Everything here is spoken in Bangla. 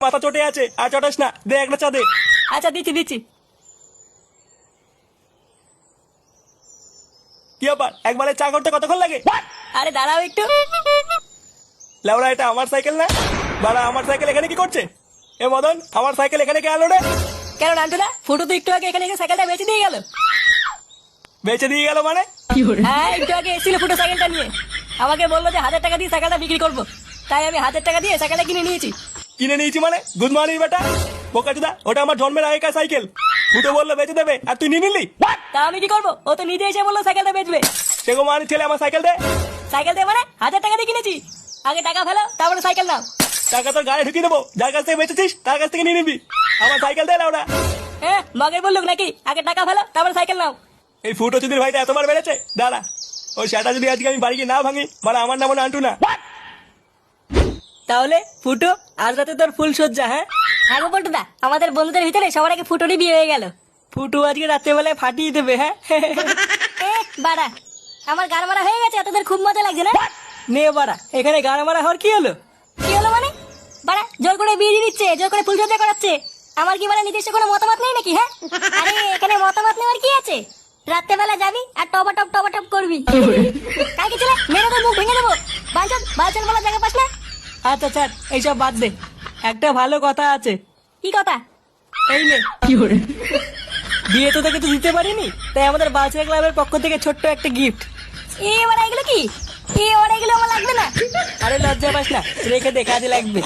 মাথা চটে আছে, আর চটাস না, দে একটা চা দে। আচ্ছা দিচ্ছি দিচ্ছি। কি ব্যাপার, একবারে চা করতে কতক্ষণ লাগে? আরে দাঁড়াও একটু। লেওড়া, এটা আমার সাইকেল না? বাড়া, আমার সাইকেল এখানে কি করছে? এ মদন, আমার সাইকেল এখানে কে আলো রে? কেন নান্টুদা, ফুটো তো একটু আগে এখানে এসে সাইকেলটা বেঁচে দিয়ে গেল। বেঁচে দিয়ে গেল মানে? হ্যাঁ, একটু আগে এসেছিল ফুটো সাইকেলটা নিয়ে। আমাকে বললো যে 1000 টাকা দিয়ে সাইকেলটা বিক্রি করবো, তাই আমি 1000 টাকা দিয়ে সাইকেলটা কিনে নিয়েছি। কিনে নিয়েছি মানে? গুড মর্নিং বেটা বোকাচুদা, ওটা আমার জন্মের আগেকার সাইকেল। ফুটো বললো বেঁচে দেবে, আর তুই নিয়ে নিলি? তা আমি কি করবো? ও তো নিজে এসে বললো সাইকেলটা বেচবে। সেগো মানে ছেলে, আমার সাইকেল দে। সাইকেল দিয়ে মানে 1000 টাকা দিয়ে কিনেছি। আগে টাকা ফেলো, তারপরে সাইকেল নাও। টাকা তোর গায়ে ঢুকিয়ে দেবো, যার কাছ থেকে বেঁচেছিস তার কাছ থেকে নিয়ে নিবি। আমার সাইকেল দে ওটা। হ্যাঁ, মগের বললুক নাকি? আগে টাকা ফেলো, তারপরে সাইকেল নাও। এই ফুটো চুদির ভাইটা এতবার বেড়েছে, দাঁড়া। ওই সেটা যদি আজকে আমি বাড়ি গিয়ে না ভাঙি, মানে আমার নাম আন্টু না। তাহলে ফুটো, আজ রাতে তোর ফুল সজ্জা? হ্যাঁ হ্যাঁ গো পল্টুদা, আমাদের বন্ধুদের ভিতরে সবার আগে ফুটোরই বিয়ে হয়ে গেল। ফুটো আজকে রাত্রেবেলায় ফাটিয়ে দেবে। হ্যাঁ বাড়া, আমার গান মারা হয়ে গেছে, তোদের খুব মজা লাগছে না? নে বাড়া, এখানে গান মারা হওয়ার কি হলো? কি হলো মানে? বাড়া জোর করে বিয়ে দিয়ে দিচ্ছে, জোর করে ফুল সজ্জা করাচ্ছে। আমার কি মানে নিজস্ব কোনো মতামত নেই নাকি? হ্যাঁ, আরে এখানে মতামত নেওয়ার কি আছে? রাত্রেবেলা যাবি আর টপা টপ করবি। কালকে চলে মেরে তোর মুখ ভেঙে দেবো। বালচন বলা জায়গা পাস না? আচ্ছা ছাড়, এইসব বাদ দে। একটা ভালো কথা আছে। কি কথা? এই নে। বিয়ে তো তোকে তো দিতে পারিনি, তাই আমাদের বালচন ক্লাবের পক্ষ থেকে ছোট্ট একটা গিফট। এবার এগুলো কি? এবার এগুলো আমার লাগবে না। আরে লজ্জা পাস না, রেখে দে, কাজে লাগবে।